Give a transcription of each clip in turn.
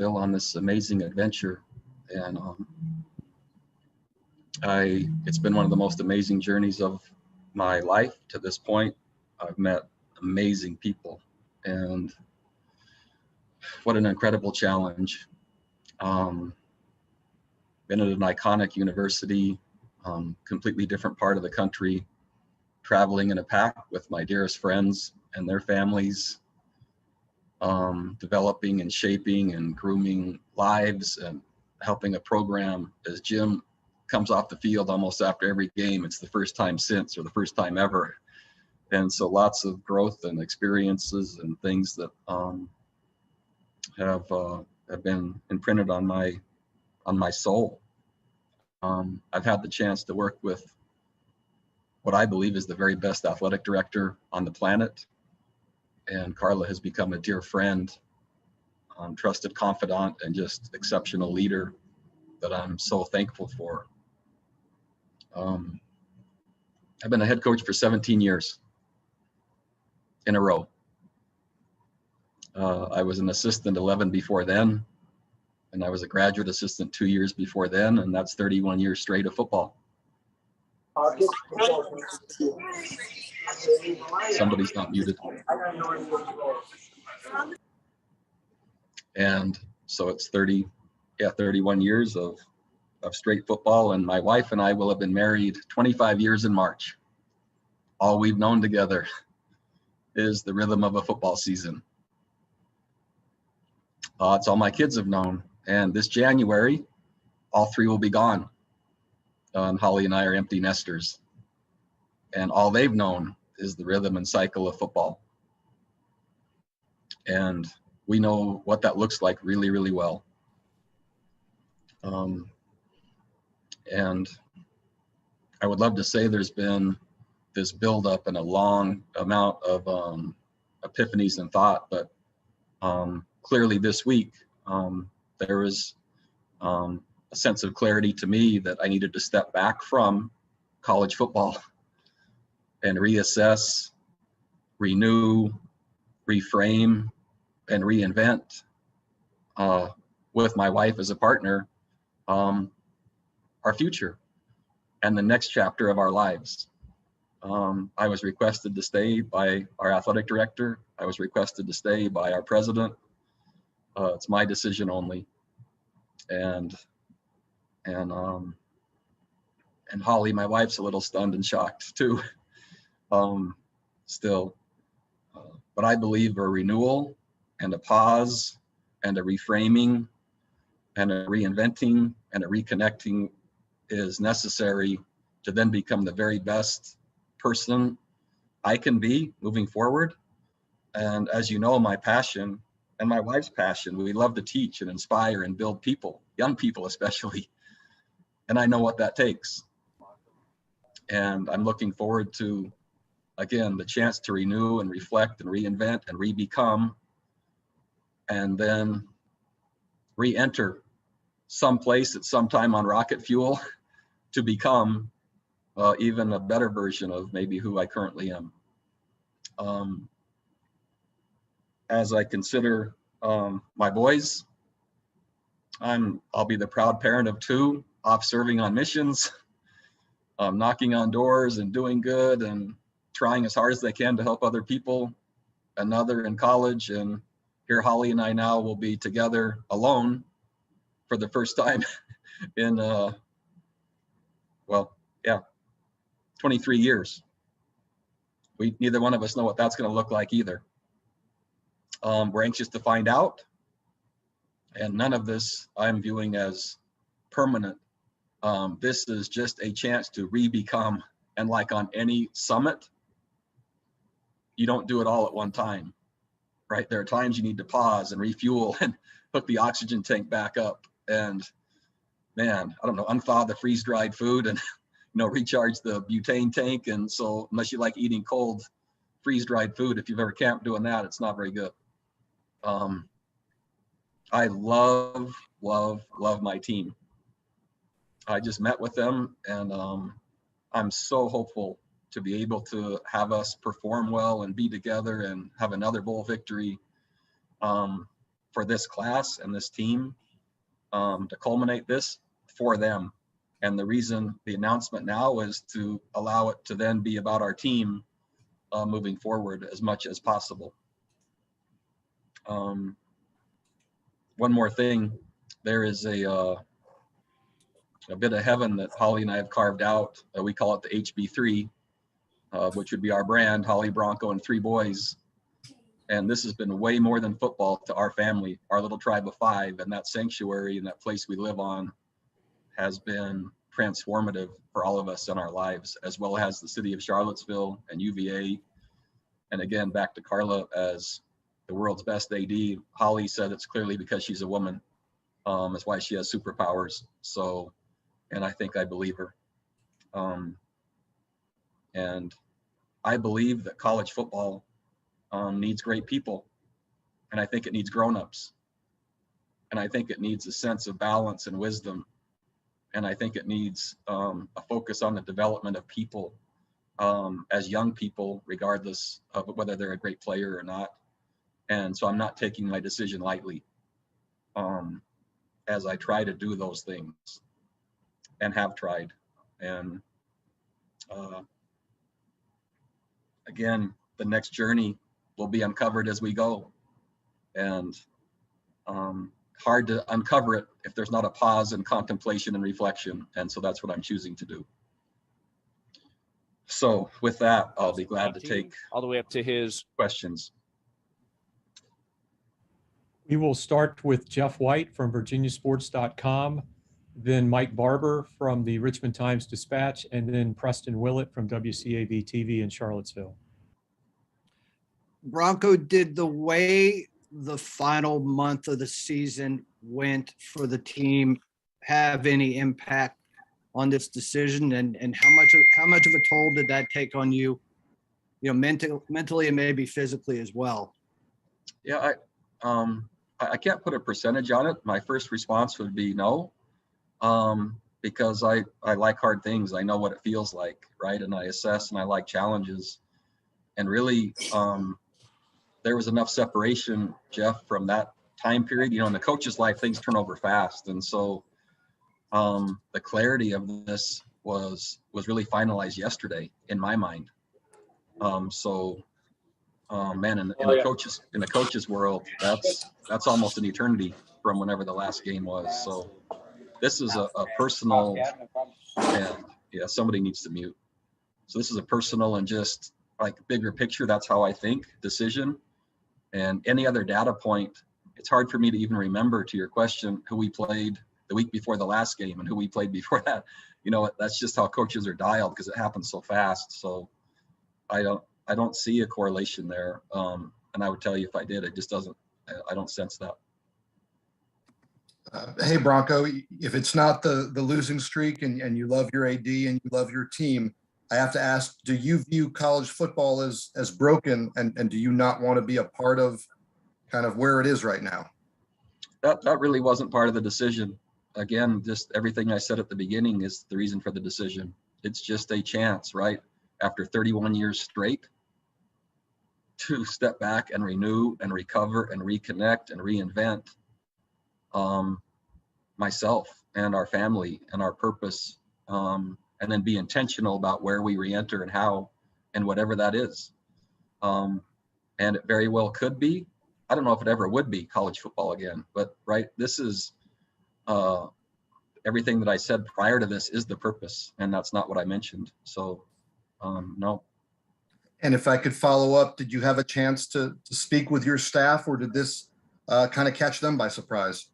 Bill on this amazing adventure. And it's been one of the most amazing journeys of my life to this point. I've met amazing people, and what an incredible challenge. Been at an iconic university, completely different part of the country, traveling in a pack with my dearest friends and their families, developing and shaping and grooming lives and helping a program. As Jim comes off the field almost after every game, it's the first time since, or the first time ever. And so lots of growth and experiences and things that have been imprinted on my soul. I've had the chance to work with what I believe is the very best athletic director on the planet. And Carla has become a dear friend, trusted confidant, and just exceptional leader that I'm so thankful for. I've been a head coach for 17 years in a row. I was an assistant 11 before then, and I was a graduate assistant 2 years before then, and that's 31 years straight of football. Somebody's not muted. And so it's 31 years of straight football, and my wife and I will have been married 25 years in March. All we've known together is the rhythm of a football season. It's all my kids have known. And this January, all three will be gone. Holly and I are empty nesters. And all they've known is the rhythm and cycle of football. And we know what that looks like really, really well. And I would love to say there's been this buildup and a long amount of epiphanies and thought, but clearly this week, there was a sense of clarity to me that I needed to step back from college football and reassess, renew, reframe, and reinvent with my wife as a partner, our future and the next chapter of our lives. I was requested to stay by our athletic director. I was requested to stay by our president. It's my decision only. And Holly, my wife's a little stunned and shocked too, still. But I believe a renewal and a pause and a reframing and a reinventing and a reconnecting is necessary to then become the very best person I can be moving forward. And as you know, my passion and my wife's passion, we love to teach and inspire and build people, young people especially. And I know what that takes. And I'm looking forward to, again, the chance to renew and reflect and reinvent and re-become, and then re-enter someplace at some time on rocket fuel to become even a better version of maybe who I currently am. As I consider my boys, I'll be the proud parent of two, off serving on missions, knocking on doors and doing good and trying as hard as they can to help other people. Another in college, and here Holly and I now will be together alone for the first time in 23 years. Neither one of us know what that's going to look like either. We're anxious to find out, and none of this I'm viewing as permanent. This is just a chance to re-become, and like on any summit, you don't do it all at one time, right? There are times you need to pause and refuel and hook the oxygen tank back up, and man, I don't know, unthaw the freeze-dried food and recharge the butane tank. And so unless you like eating cold freeze-dried food, if you've ever camped doing that, it's not very good. I love my team. I just met with them, and I'm so hopeful to be able to have us perform well and be together and have another bowl victory. for this class and this team to culminate this for them. And the reason the announcement now is to allow it to then be about our team moving forward as much as possible. One more thing, there is a bit of heaven that Holly and I have carved out. We call it the HB3, which would be our brand, Holly, Bronco, and 3 boys. And this has been way more than football to our family, our little tribe of 5, and that sanctuary and that place we live on has been transformative for all of us in our lives, as well as the city of Charlottesville and UVA. And again, back to Carla as the world's best AD. Holly said it's clearly because she's a woman. That's why she has superpowers. So, and I think I believe her. And I believe that college football needs great people. And I think it needs grown-ups. And I think it needs a sense of balance and wisdom. And I think it needs a focus on the development of people as young people, regardless of whether they're a great player or not. And so I'm not taking my decision lightly as I try to do those things and have tried. And again, the next journey will be uncovered as we go. And hard to uncover it if there's not a pause and contemplation and reflection. And so that's what I'm choosing to do. So with that, I'll be glad to take all the way up to his questions. We will start with Jeff White from virginiasports.com, then Mike Barber from the Richmond Times-Dispatch, and then Preston Willett from WCAV TV in Charlottesville. Bronco, did the way the final month of the season went for the team have any impact on this decision, and how much of a toll did that take on you, mentally and maybe physically as well? Yeah, I can't put a percentage on it. My first response would be no, because I like hard things. I know what it feels like, right? And I assess and I like challenges. And really, there was enough separation, Jeff, from that time period. In the coach's life, things turn over fast. And so the clarity of this was really finalized yesterday in my mind. Man, in the coaches world, that's almost an eternity from whenever the last game was. So this is a personal, and yeah, somebody needs to mute. So this is a personal and just like bigger picture. That's how I think decision. And any other data point, it's hard for me to even remember, to your question, who we played the week before the last game and who we played before that. That's just how coaches are dialed because it happens so fast. So I don't see a correlation there. And I would tell you if I did, it just doesn't, I don't sense that. Hey, Bronco, if it's not the losing streak and you love your AD and you love your team, I have to ask, do you view college football as broken, and do you not want to be a part of kind of where it is right now? That really wasn't part of the decision. Again, just everything I said at the beginning is the reason for the decision. It's just a chance, right? After 31 years straight, to step back and renew and recover and reconnect and reinvent myself and our family and our purpose, and then be intentional about where we re-enter and how and whatever that is. And it very well could be, I don't know if it ever would be college football again, but right, this is everything that I said prior to this is the purpose, and that's not what I mentioned. So no. And if I could follow up, did you have a chance to speak with your staff, or did this kind of catch them by surprise?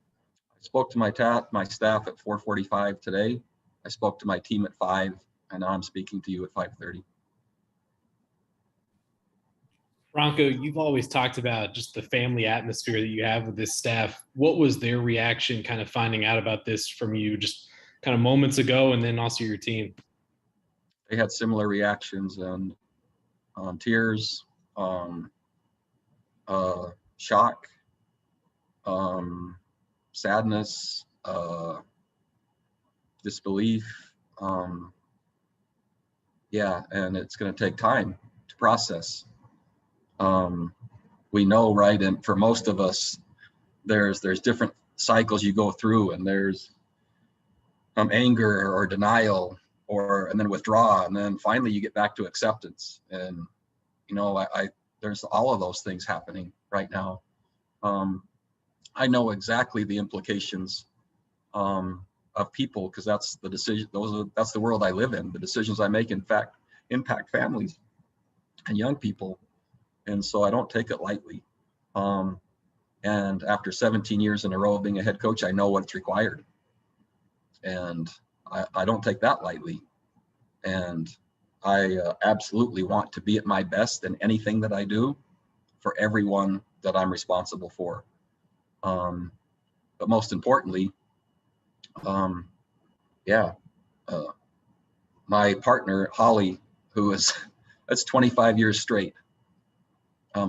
I spoke to my staff at 4:45 today. I spoke to my team at 5, and now I'm speaking to you at 5:30. Bronco, you've always talked about just the family atmosphere that you have with this staff. What was their reaction kind of finding out about this from you just kind of moments ago, and then also your team? They had similar reactions, and tears, shock, sadness, disbelief. Yeah, and it's going to take time to process. We know, right, and for most of us, there's different cycles you go through, and there's anger or denial, and then withdraw, and then finally you get back to acceptance. And I there's all of those things happening right now. I know exactly the implications of people, because that's the decision. That's the world I live in. The decisions I make, in fact, impact families and young people, and so I don't take it lightly. And after 17 years in a row of being a head coach, I know what's required, and I don't take that lightly. And I absolutely want to be at my best in anything that I do for everyone that I'm responsible for. But most importantly, my partner, Holly, that's 25 years straight,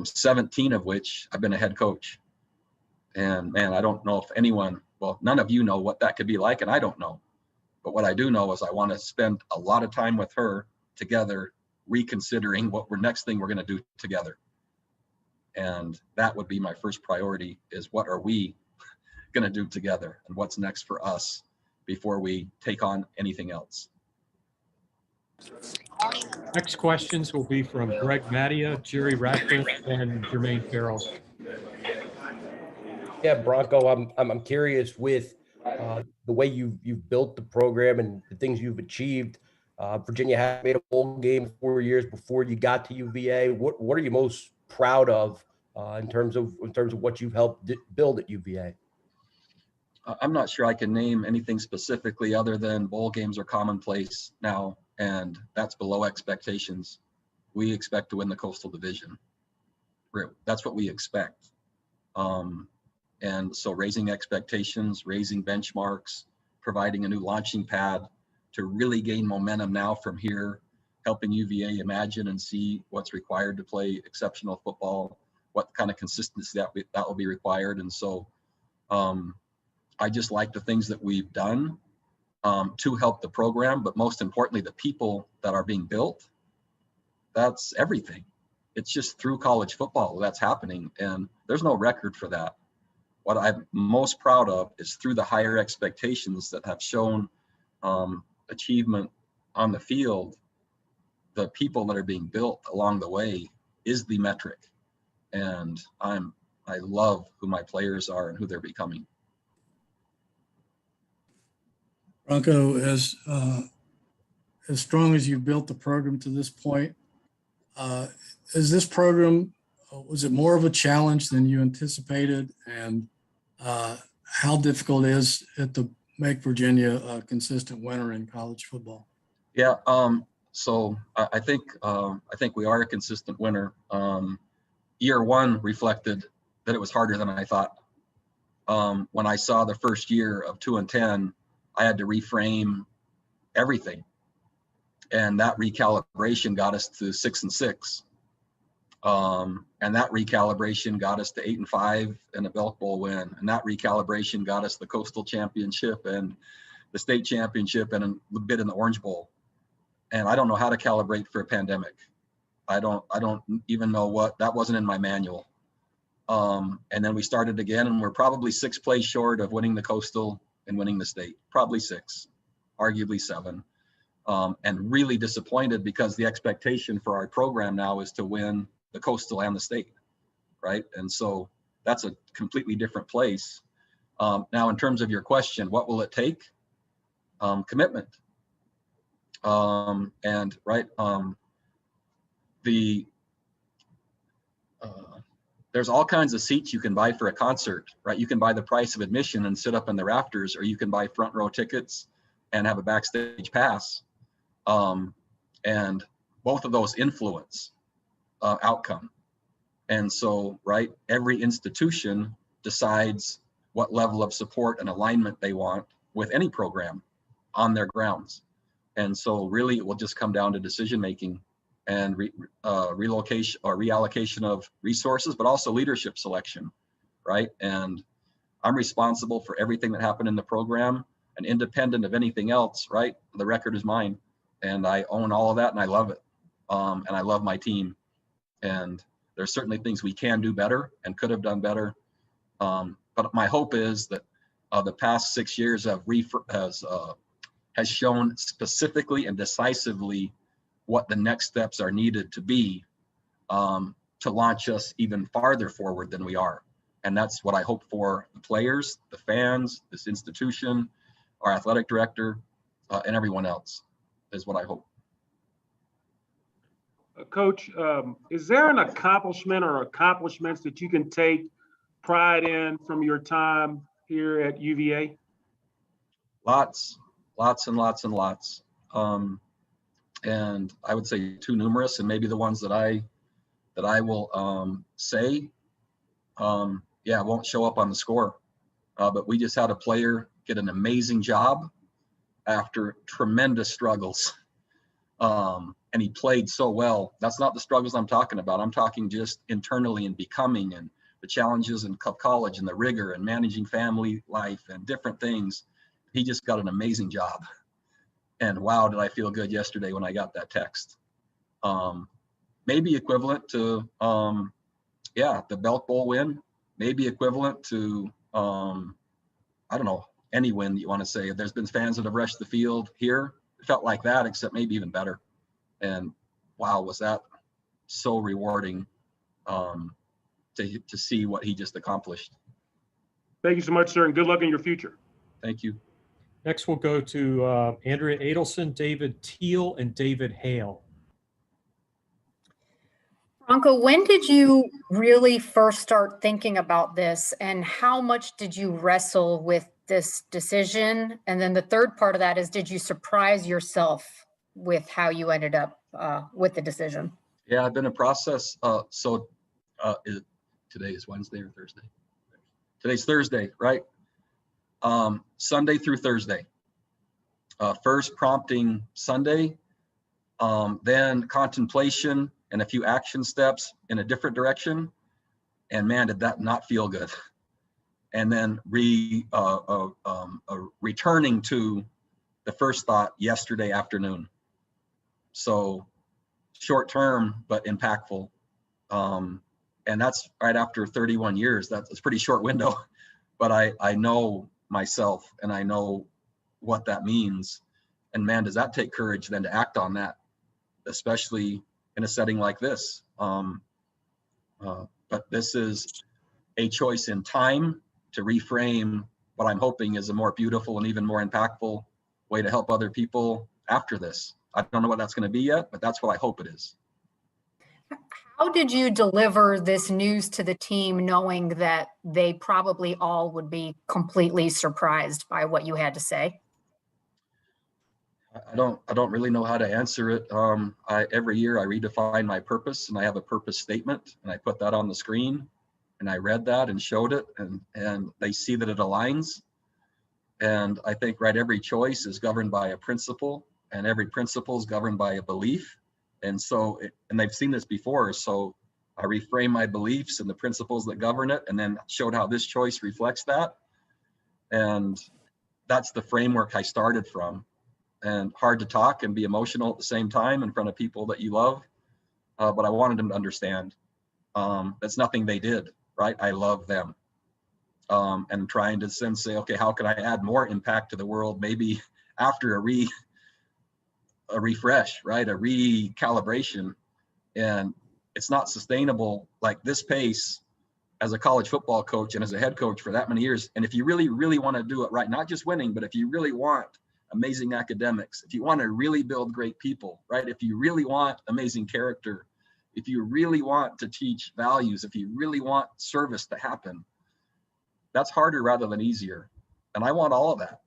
17 of which I've been a head coach. And man, I don't know if none of you know what that could be like, and I don't know. But what I do know is I want to spend a lot of time with her together, reconsidering what next thing we're going to do together. And that would be my first priority, is what are we going to do together, and what's next for us before we take on anything else. Next questions will be from Greg Mattia, Jerry Ratcliffe, and Jermaine Farrell. Yeah, Bronco, I'm curious with the way you've built the program and the things you've achieved. Virginia had made a bowl game 4 years before you got to UVA. What are you most proud of in terms of what you've helped build at UVA? I'm not sure I can name anything specifically other than bowl games are commonplace now, and that's below expectations. We expect to win the Coastal Division. That's what we expect. And so raising expectations, raising benchmarks, providing a new launching pad to really gain momentum now from here, helping UVA imagine and see what's required to play exceptional football, what kind of consistency that will be required. And so I just like the things that we've done to help the program, but most importantly, the people that are being built. That's everything. It's just through college football that's happening, and there's no record for that. What I'm most proud of is through the higher expectations that have shown achievement on the field, the people that are being built along the way is the metric. And I love who my players are and who they're becoming. Bronco, as strong as you've built the program to this point, is this program, was it more of a challenge than you anticipated? And how difficult is it to make Virginia a consistent winner in college football? Yeah, so I think we are a consistent winner. Year one reflected that it was harder than I thought. When I saw the first year of 2-10, I had to reframe everything, and that recalibration got us to 6-6. And that recalibration got us to 8-5 and a Belk Bowl win. And that recalibration got us the Coastal Championship and the state championship and a bit in the Orange Bowl. And I don't know how to calibrate for a pandemic. I don't even know that wasn't in my manual. And then we started again, and we're probably 6 plays short of winning the Coastal and winning the state, probably 6, arguably 7. And really disappointed because the expectation for our program now is to win the Coastal and the state, right? And so that's a completely different place. Now, in terms of your question, what will it take? Commitment. There's all kinds of seats you can buy for a concert, right? You can buy the price of admission and sit up in the rafters, or you can buy front row tickets and have a backstage pass. And both of those influence outcome. And so, right, every institution decides what level of support and alignment they want with any program on their grounds. And so really it will just come down to decision making and relocation or reallocation of resources, but also leadership selection, right? And I'm responsible for everything that happened in the program, and independent of anything else, right? The record is mine, and I own all of that, and I love it. And I love my team. And there's certainly things we can do better and could have done better. But but my hope is that the past 6 years has shown specifically and decisively what the next steps are needed to be to launch us even farther forward than we are. And that's what I hope for the players, the fans, this institution, our athletic director, and everyone else is what I hope. Coach, is there an accomplishment or accomplishments that you can take pride in from your time here at UVA? Lots and lots and lots. And I would say too numerous, and maybe the ones that I will say, won't show up on the score. But we just had a player get an amazing job after tremendous struggles. And he played so well. That's not the struggles I'm talking about. I'm talking just internally and becoming, and the challenges in college and the rigor and managing family life and different things. He just got an amazing job. And wow, did I feel good yesterday when I got that text. Maybe equivalent to, the Belk Bowl win, maybe equivalent to, I don't know, any win that you want to say. There's been fans that have rushed the field here. It felt like that, except maybe even better. And wow, was that so rewarding to see what he just accomplished. Thank you so much, sir, and good luck in your future. Thank you. Next, we'll go to Andrea Adelson, David Teal, and David Hale. Bronco, when did you really first start thinking about this, and how much did you wrestle with this decision? And then the third part of that is, did you surprise yourself with how you ended up with the decision? Yeah, I've been in process. Today is Wednesday or Thursday? Today's Thursday, right? Sunday through Thursday. First prompting Sunday, then contemplation and a few action steps in a different direction. And man, did that not feel good. And then returning to the first thought yesterday afternoon. So short term, but impactful. And that's right after 31 years. That's a pretty short window, but I know myself and I know what that means. And man, does that take courage then to act on that, especially in a setting like this. But this is a choice in time to reframe what I'm hoping is a more beautiful and even more impactful way to help other people after this. I don't know what that's going to be yet, but that's what I hope it is. How did you deliver this news to the team, knowing that they probably all would be completely surprised by what you had to say? I don't really know how to answer it. Every year I redefine my purpose, and I have a purpose statement, and I put that on the screen, and I read that and showed it, and they see that it aligns. And I think every choice is governed by a principle, and every principle is governed by a belief. And so, and they've seen this before. So I reframe my beliefs and the principles that govern it, and then showed how this choice reflects that. And that's the framework I started from. And hard to talk and be emotional at the same time in front of people that you love. But I wanted them to understand that's nothing they did, right? I love them. And trying to then say, okay, how can I add more impact to the world? Maybe after a refresh, right? A recalibration. And it's not sustainable like this pace as a college football coach and as a head coach for that many years. And if you really, really want to do it right, not just winning, but if you really want amazing academics, if you want to really build great people, right? If you really want amazing character, if you really want to teach values, if you really want service to happen, that's harder rather than easier. And I want all of that.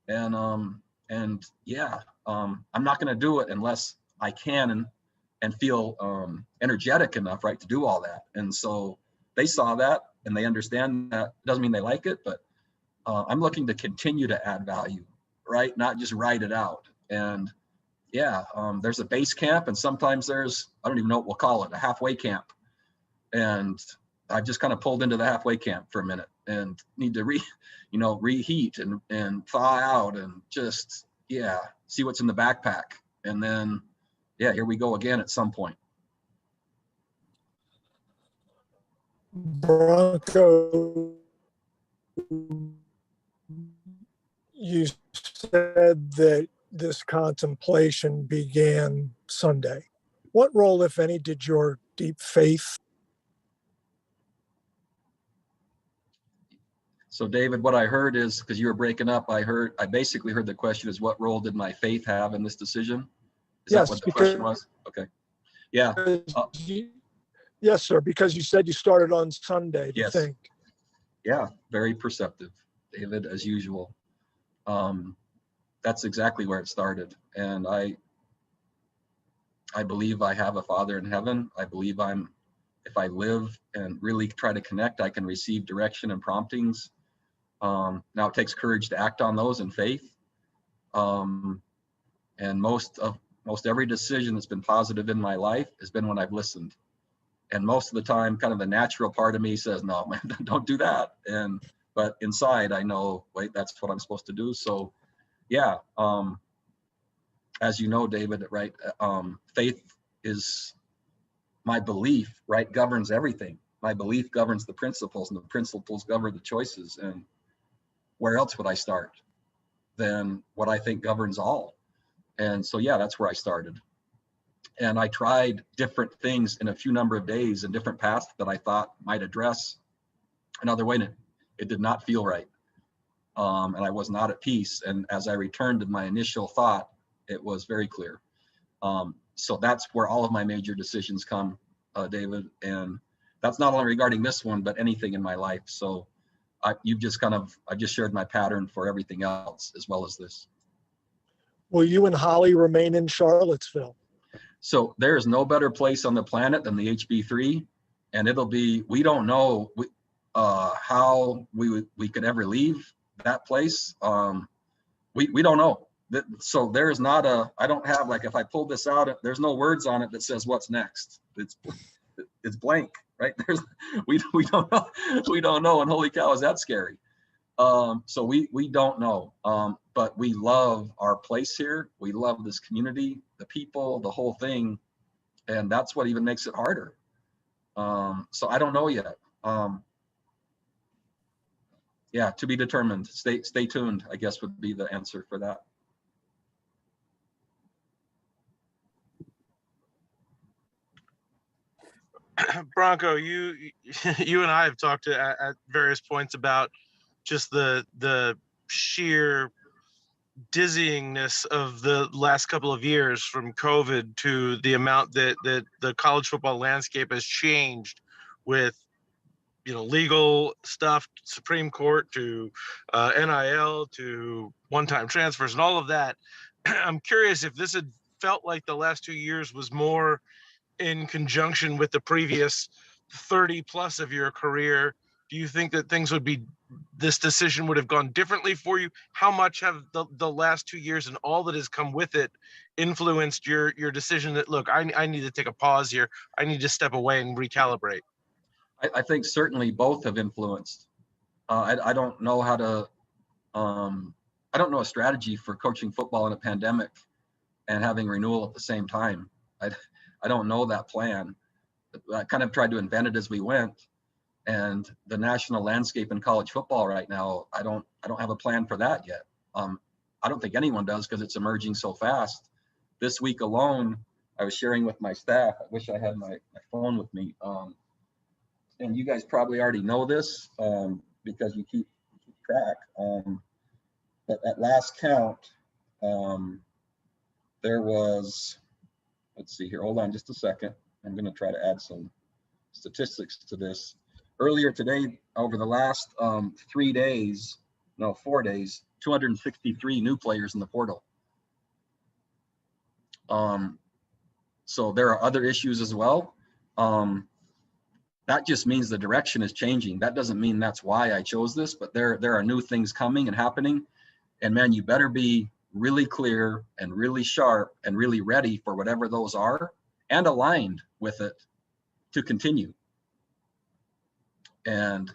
And I'm not going to do it unless I can and feel energetic enough, right, to do all that. And so they saw that and they understand that. Doesn't mean they like it, but I'm looking to continue to add value, right? Not just write it out. And there's a base camp, and sometimes there's, I don't even know what we'll call it, a halfway camp. And I've just kind of pulled into the halfway camp for a minute and need to reheat and thaw out and just, see what's in the backpack. And then, here we go again at some point. Bronco, you said that this contemplation began Sunday. What role, if any, did your deep faith? So David, what I heard is, because you were breaking up, I basically heard the question is, what role did my faith have in this decision? Is that what the question was? Okay. Yeah. Yes, sir, because you said you started on Sunday to Yes. think. Yeah, very perceptive, David, as usual. That's exactly where it started. And I believe I have a Father in heaven. I believe if I live and really try to connect, I can receive direction and promptings. Now it takes courage to act on those in faith. And most every decision that's been positive in my life has been when I've listened. And most of the time, kind of the natural part of me says, no, man, don't do that. But inside I know, wait, that's what I'm supposed to do. So yeah, as you know, David, right? Faith is my belief, right? Governs everything. My belief governs the principles, and the principles govern the choices. And where else would I start than what I think governs all? And so, yeah, that's where I started. And I tried different things in a few number of days and different paths that I thought might address another way. And it did not feel right. And I was not at peace. And as I returned to my initial thought, it was very clear. So that's where all of my major decisions come, David. And that's not only regarding this one, but anything in my life. So I just shared my pattern for everything else as well as this. Will you and Holly remain in Charlottesville? So there is no better place on the planet than the HB3, and we don't know how we could ever leave that place. We don't know. So there's not I don't have, like, if I pull this out, there's no words on it that says what's next. It's blank, right? We don't know. We don't know. And holy cow, is that scary? So we don't know. But we love our place here. We love this community, the people, the whole thing. And that's what even makes it harder. So I don't know yet. Yeah, to be determined. Stay tuned, I guess, would be the answer for that. Bronco, you and I have talked at various points about just the sheer dizzyingness of the last couple of years, from COVID to the amount that the college football landscape has changed with, legal stuff, Supreme Court, to NIL, to one-time transfers and all of that. I'm curious if this had felt like the last 2 years was more in conjunction with the previous 30 plus of your career. Do you think that this decision would have gone differently for you? How much have the last 2 years and all that has come with it influenced your decision that, look, I need to take a pause here. I need to step away and recalibrate? I think certainly both have influenced. I don't know how to, I don't know a strategy for coaching football in a pandemic and having renewal at the same time. I don't know that plan. I kind of tried to invent it as we went. And the national landscape in college football right now, I don't have a plan for that yet. I don't think anyone does, because it's emerging so fast. This week alone, I was sharing with my staff. I wish I had my phone with me. And you guys probably already know this because you keep track. But at last count, there was, let's see here, hold on just a second. I'm going to try to add some statistics to this. Earlier today, over the last 4 days, 263 new players in the portal. So there are other issues as well. That just means the direction is changing. That doesn't mean that's why I chose this, but there are new things coming and happening. And man, you better be really clear and really sharp and really ready for whatever those are, and aligned with it to continue. And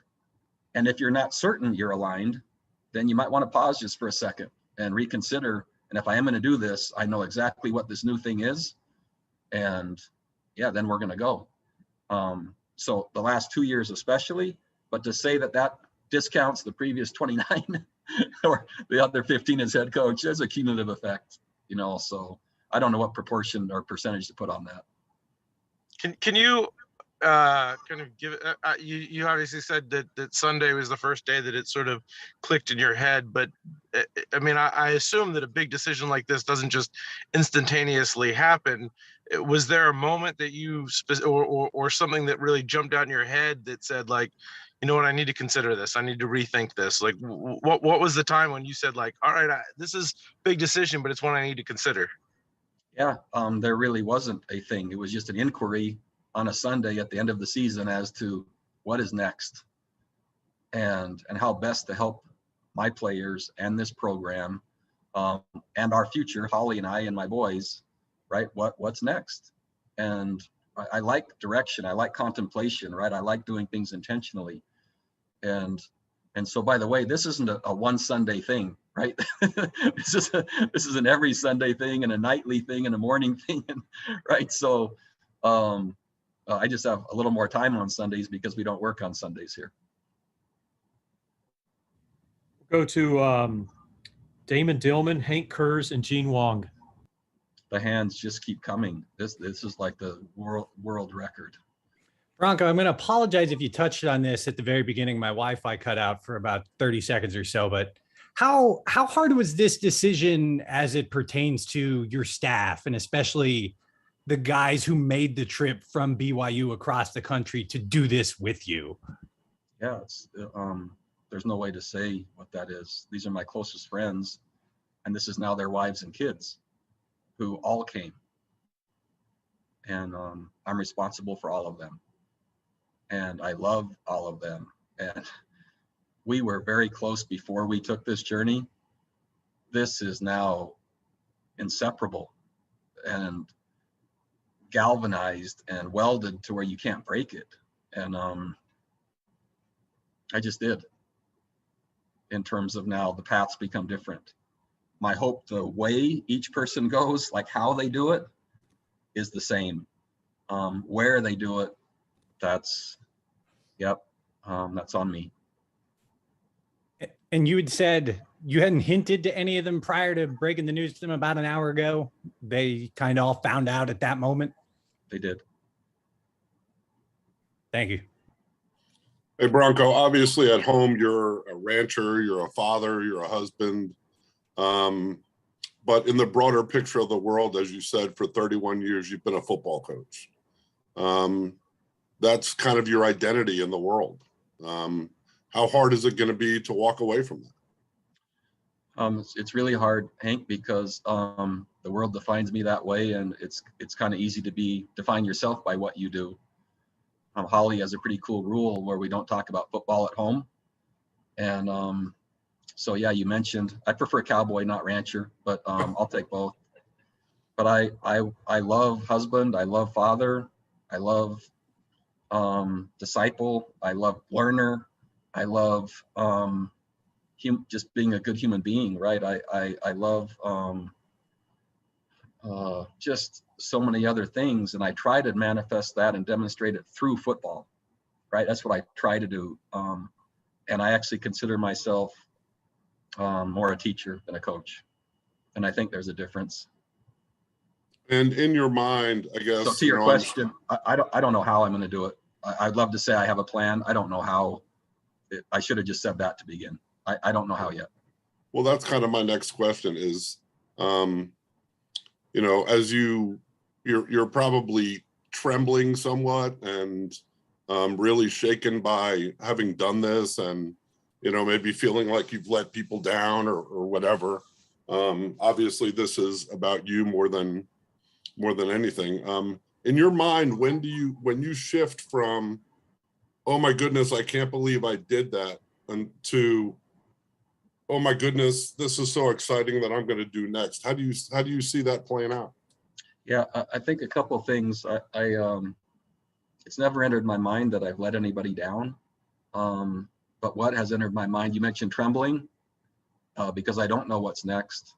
if you're not certain you're aligned, then you might want to pause just for a second and reconsider. And if I am going to do this, I know exactly what this new thing is. And yeah, then we're going to go. So the last 2 years especially, but to say that discounts the previous 29 or the other 15 as head coach, there's a cumulative effect, you know, so I don't know what proportion or percentage to put on that. Can you kind of give you obviously said that Sunday was the first day that it sort of clicked in your head, but I mean, I assume that a big decision like this doesn't just instantaneously happen. Was there a moment that you or something that really jumped out in your head that said, like, you know what, I need to consider this, I need to rethink this? Like, what was the time when you said, like, all right, this is big decision, but it's one I need to consider? Yeah, there really wasn't a thing. It was just an inquiry on a Sunday at the end of the season as to what is next and how best to help my players and this program and our future, Holly and I and my boys, right? What's next? And I like direction. I like contemplation, right? I like doing things intentionally. And so, by the way, this isn't a one Sunday thing, right? This is an every Sunday thing and a nightly thing and a morning thing, right? So I just have a little more time on Sundays because we don't work on Sundays here. Go to Damon Dillman, Hank Kurz, and Gene Wong. The hands just keep coming. This is like the world record. Bronco, I'm going to apologize if you touched on this at the very beginning. My Wi-Fi cut out for about 30 seconds or so, but how hard was this decision as it pertains to your staff and especially the guys who made the trip from BYU across the country to do this with you? Yeah, it's there's no way to say what that is. These are my closest friends, and this is now their wives and kids who all came. And I'm responsible for all of them. And I love all of them. And we were very close before we took this journey. This is now inseparable and galvanized and welded to where you can't break it. And I just did. In terms of now the paths become different. My hope, the way each person goes, like how they do it, is the same. Where they do it, that's on me. And you had said you hadn't hinted to any of them prior to breaking the news to them about an hour ago. They kind of all found out at that moment. They did. Thank you. Hey, Bronco, obviously at home, you're a rancher, you're a father, you're a husband. But in the broader picture of the world, as you said, for 31 years, you've been a football coach. That's kind of your identity in the world. How hard is it going to be to walk away from that? It's really hard, Hank, because the world defines me that way, and it's kind of easy to define yourself by what you do. Holly has a pretty cool rule where we don't talk about football at home. And so, yeah, you mentioned, I prefer cowboy, not rancher, but I'll take both. But I love husband, I love father, I love disciple, I love learner, I love just being a good human being, right? I love just so many other things, and I try to manifest that and demonstrate it through football, right? That's what I try to do. And I actually consider myself more a teacher than a coach. And I think there's a difference. And in your mind, I guess. So to your question, I don't know how I'm going to do it. I'd love to say I have a plan. I don't know how. I should have just said that to begin. I don't know how yet. Well, that's kind of my next question is, as you're probably trembling somewhat and really shaken by having done this and, maybe feeling like you've let people down or whatever. Obviously this is about you more than anything. In your mind, when you shift from, oh my goodness, I can't believe I did that, and to, oh my goodness, this is so exciting that I'm going to do next. How do you see that playing out? Yeah, I think a couple of things. It's never entered my mind that I've let anybody down. But what has entered my mind, you mentioned trembling, because I don't know what's next.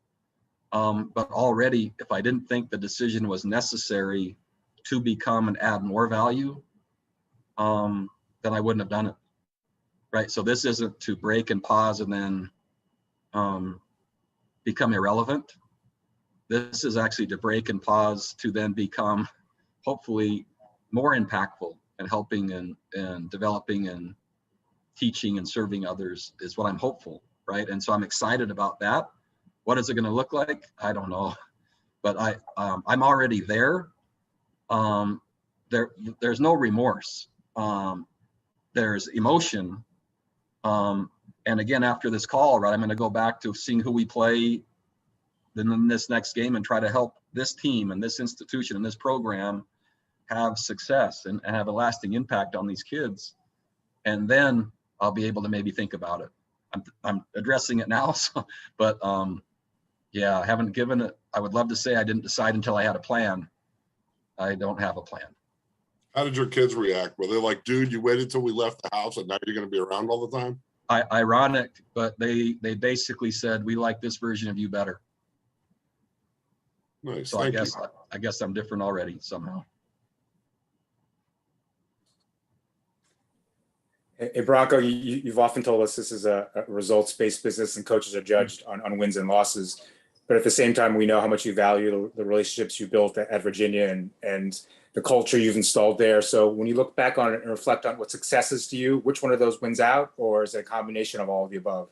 But already, if I didn't think the decision was necessary to become and add more value, then I wouldn't have done it. right? So this isn't to break and pause and then become irrelevant. This is actually to break and pause to then become hopefully more impactful and helping and developing and teaching and serving others is what I'm hopeful, right? And so I'm excited about that. What is it going to look like? I don't know, but I'm already there. There's no remorse. There's emotion. And again, after this call, right, I'm going to go back to seeing who we play in this next game and try to help this team and this institution and this program have success and have a lasting impact on these kids. And then I'll be able to maybe think about it. I'm addressing it now, so, but yeah, I haven't given it. I would love to say I didn't decide until I had a plan. I don't have a plan. How did your kids react? Were they like, dude, you waited till we left the house and now you're going to be around all the time? Ironic, but they basically said, we like this version of you better. Nice. So Thank you. I guess I'm different already somehow. Hey, Bronco, you've often told us this is a results-based business and coaches are judged on wins and losses. But at the same time, we know how much you value the relationships you built at Virginia and the culture you've installed there. So when you look back on it and reflect on what success is to you, which one of those wins out, or is it a combination of all of the above?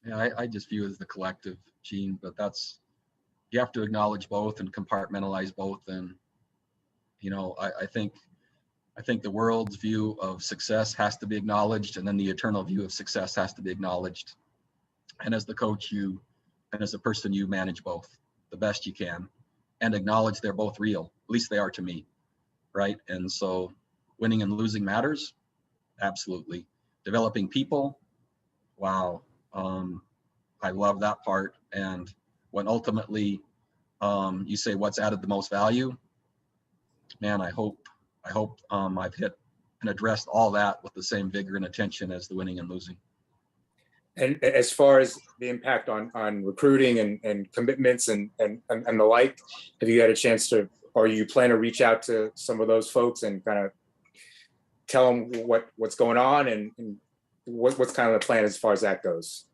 Yeah, I just view it as the collective, Gene, but you have to acknowledge both and compartmentalize both. And, you know, I think the world's view of success has to be acknowledged, and then the eternal view of success has to be acknowledged. And as the coach, and as a person, you manage both the best you can and acknowledge they're both real. At least they are to me, right? And so winning and losing matters. Absolutely. Developing people. Wow. I love that part. And when ultimately you say what's added the most value, man, I hope I've hit and addressed all that with the same vigor and attention as the winning and losing. And as far as the impact on recruiting and commitments and the like, have you had a chance to, or you plan to reach out to some of those folks and kind of tell them what's going on and what's kind of the plan as far as that goes?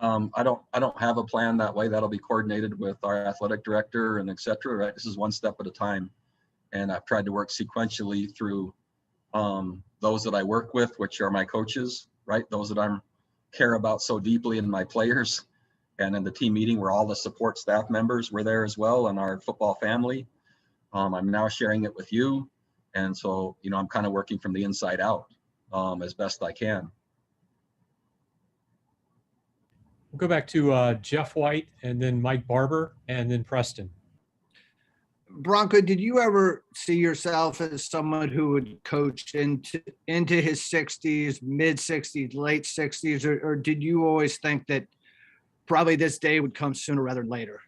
I don't have a plan that way. That'll be coordinated with our athletic director and et cetera, right? This is one step at a time. And I've tried to work sequentially through those that I work with, which are my coaches, right? Those that I care about so deeply in my players. And in the team meeting where all the support staff members were there as well, and our football family. I'm now sharing it with you. And so, you know, I'm kind of working from the inside out as best I can. We'll go back to Jeff White and then Mike Barber and then Preston. Bronco, did you ever see yourself as someone who would coach into his 60s, mid 60s, late 60s, or did you always think that probably this day would come sooner rather than later?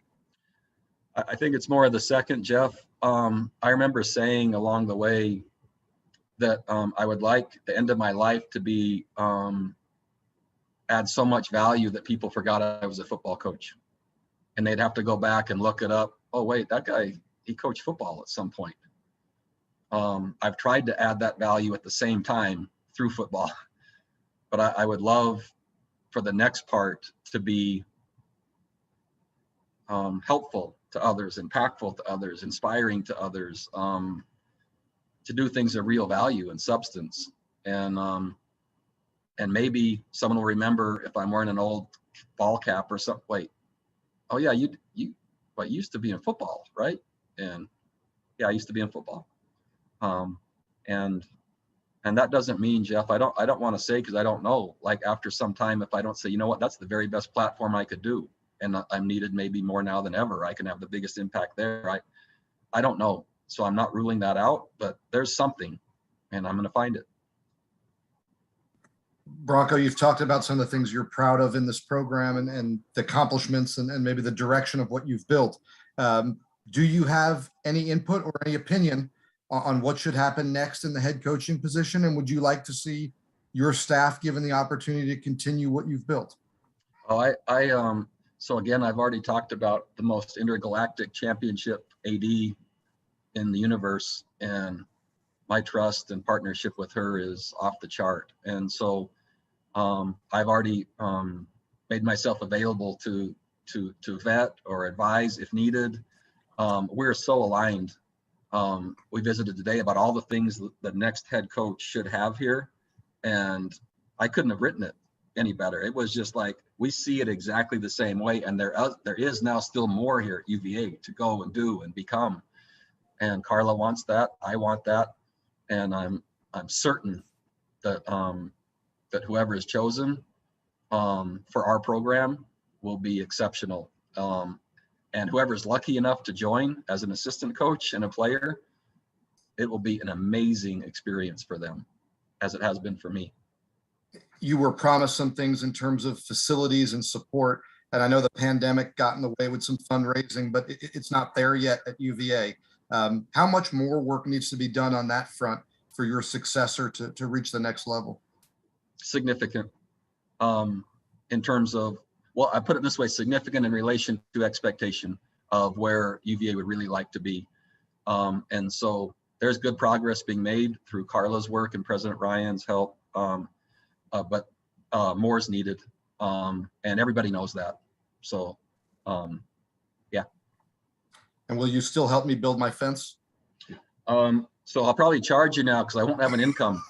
I think it's more of the second, Jeff. I remember saying along the way that I would like the end of my life to be add so much value that people forgot I was a football coach, and they'd have to go back and look it up. Oh, wait, that guy, he coached football at some point. I've tried to add that value at the same time through football, but I would love for the next part to be helpful to others, impactful to others, inspiring to others, to do things of real value and substance. And maybe someone will remember if I'm wearing an old ball cap or something. Wait, oh yeah, you used to be in football, right? And yeah, I used to be in football. And that doesn't mean, Jeff, I don't want to say, because I don't know, like after some time, if I don't say, you know what, that's the very best platform I could do, and I'm needed maybe more now than ever, I can have the biggest impact there. I don't know. So I'm not ruling that out, but there's something, and I'm going to find it. Bronco, you've talked about some of the things you're proud of in this program and the accomplishments and maybe the direction of what you've built. Do you have any input or any opinion on what should happen next in the head coaching position? And would you like to see your staff given the opportunity to continue what you've built? Oh, so again, I've already talked about the most intergalactic championship AD in the universe, and my trust and partnership with her is off the chart. And so I've already made myself available to vet or advise if needed. We're so aligned. We visited today about all the things the next head coach should have here, and I couldn't have written it any better. It was just like, we see it exactly the same way, and there is now still more here at UVA to go and do and become. And Carla wants that. I want that, and I'm certain that that whoever is chosen for our program will be exceptional. And whoever's lucky enough to join as an assistant coach and a player, it will be an amazing experience for them, as it has been for me. You were promised some things in terms of facilities and support, and I know the pandemic got in the way with some fundraising, but it's not there yet at UVA. How much more work needs to be done on that front for your successor to reach the next level? Significant. In terms of, well, I put it this way, significant in relation to expectation of where UVA would really like to be. And so there's good progress being made through Carla's work and President Ryan's help, but more is needed, and everybody knows that. So, yeah. And will you still help me build my fence? So I'll probably charge you now because I won't have an income.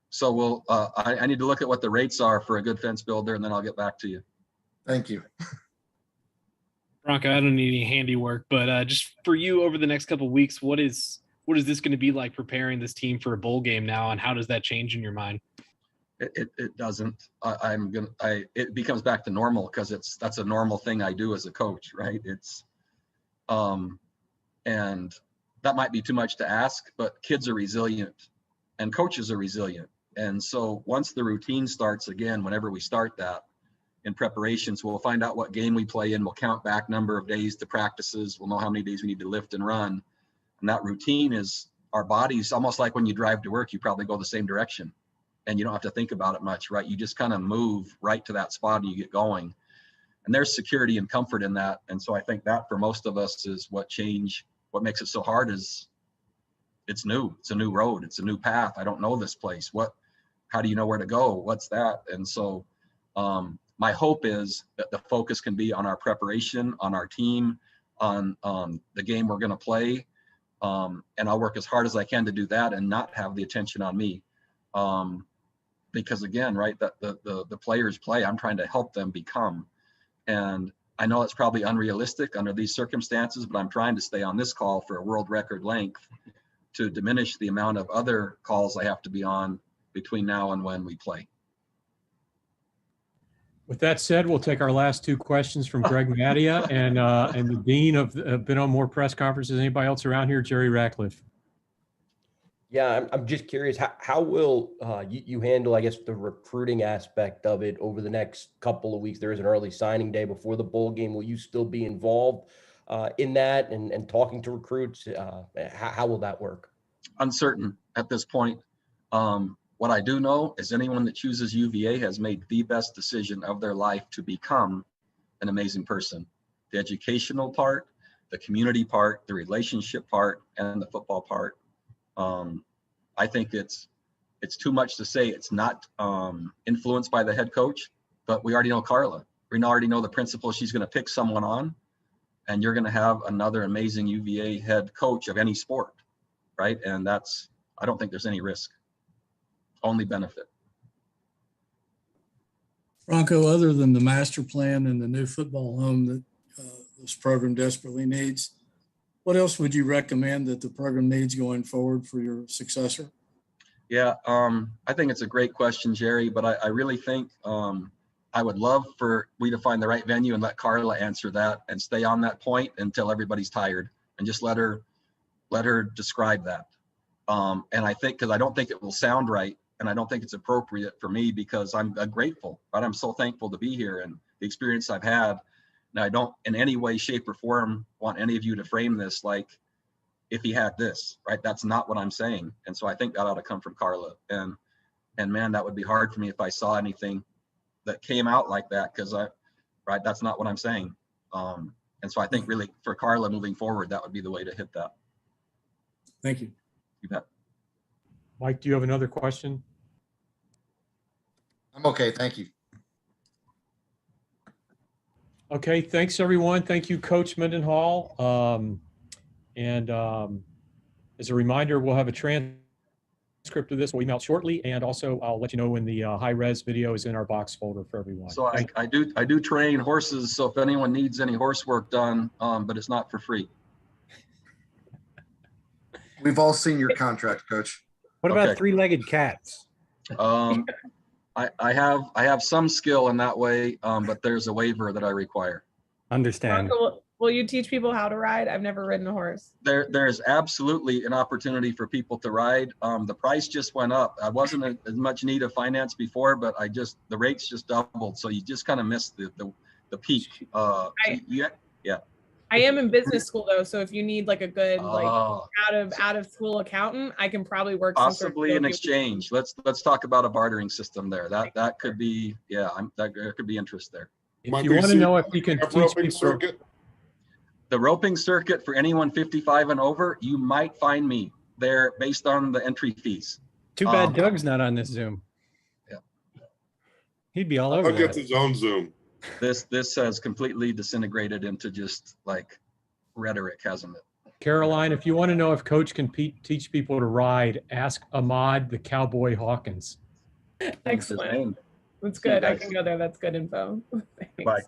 So we'll, I need to look at what the rates are for a good fence builder, and then I'll get back to you. Thank you. Bronco, I don't need any handiwork, but just for you over the next couple of weeks, what is this going to be like preparing this team for a bowl game now, and how does that change in your mind? It doesn't. It becomes back to normal because that's a normal thing I do as a coach, right? It's, and that might be too much to ask, but kids are resilient and coaches are resilient. And so once the routine starts again, whenever we start that in preparations, we'll find out what game we play in. We'll count back number of days to practices. We'll know how many days we need to lift and run. And that routine is our bodies, almost like when you drive to work, you probably go the same direction and you don't have to think about it much, right? You just kind of move right to that spot and you get going. And there's security and comfort in that. And so I think that for most of us is what makes it so hard is it's new. It's a new road. It's a new path. I don't know this place. How do you know where to go? What's that? And so my hope is that the focus can be on our preparation, on our team, on the game we're going to play. And I'll work as hard as I can to do that and not have the attention on me. Because again, right, that the players play, I'm trying to help them become. And I know it's probably unrealistic under these circumstances, but I'm trying to stay on this call for a world record length to diminish the amount of other calls I have to be on between now and when we play. With that said, we'll take our last two questions from Greg Mattia and the dean of been on more press conferences than anybody else around here, Jerry Ratcliffe. Yeah, I'm just curious, how will you handle, I guess, the recruiting aspect of it over the next couple of weeks? There is an early signing day before the bowl game. Will you still be involved in that and talking to recruits? How will that work? Uncertain at this point. What I do know is anyone that chooses UVA has made the best decision of their life to become an amazing person. The educational part, the community part, the relationship part, and the football part. I think it's too much to say it's not influenced by the head coach, but we already know Carla. We already know the principal. She's going to pick someone on, and you're going to have another amazing UVA head coach of any sport, right? And I don't think there's any risk, only benefit. Bronco, other than the master plan and the new football home that this program desperately needs, what else would you recommend that the program needs going forward for your successor? Yeah, I think it's a great question, Jerry, but I really think I would love for we to find the right venue and let Carla answer that and stay on that point until everybody's tired and just let her describe that. And I think, because I don't think it will sound right and I don't think it's appropriate for me because I'm grateful, but I'm so thankful to be here and the experience I've had. And I don't in any way, shape, or form want any of you to frame this like if he had this, right? That's not what I'm saying. And so I think that ought to come from Carla. And man, that would be hard for me if I saw anything that came out like that because that's not what I'm saying. And so I think really for Carla moving forward, that would be the way to hit that. Thank you. You bet. Mike, do you have another question? I'm okay, thank you. Okay, thanks everyone. Thank you, Coach Mendenhall. As a reminder, we'll have a transcript of this. We'll email shortly, and also I'll let you know when the high-res video is in our box folder for everyone. So I do train horses. So if anyone needs any horse work done, but it's not for free. We've all seen your contract, Coach. What about Okay. three-legged cats? I have some skill in that way, but there's a waiver that I require. Understand. Bronco, will you teach people how to ride? I've never ridden a horse. There's absolutely an opportunity for people to ride. The price just went up. I wasn't as much need of finance before, but the rates just doubled. So you just kind of missed the peak. Yeah. I am in business school though, so if you need like a good Oh. out of school accountant, I can probably work Possibly some an sort of exchange. Let's talk about a bartering system there. That could be, yeah, there could be interest there. If you want to know if you can teach roping people, circuit. The roping circuit for anyone 55 and over, you might find me there based on the entry fees. Too bad Doug's not on this Zoom. Yeah. He'd be all over Doug gets that. his own Zoom. This has completely disintegrated into just like rhetoric, hasn't it? Caroline, if you want to know if Coach can teach people to ride, ask Ahmad the Cowboy Hawkins. Excellent. That's good. I can go there. That's good info. Thanks. Bye.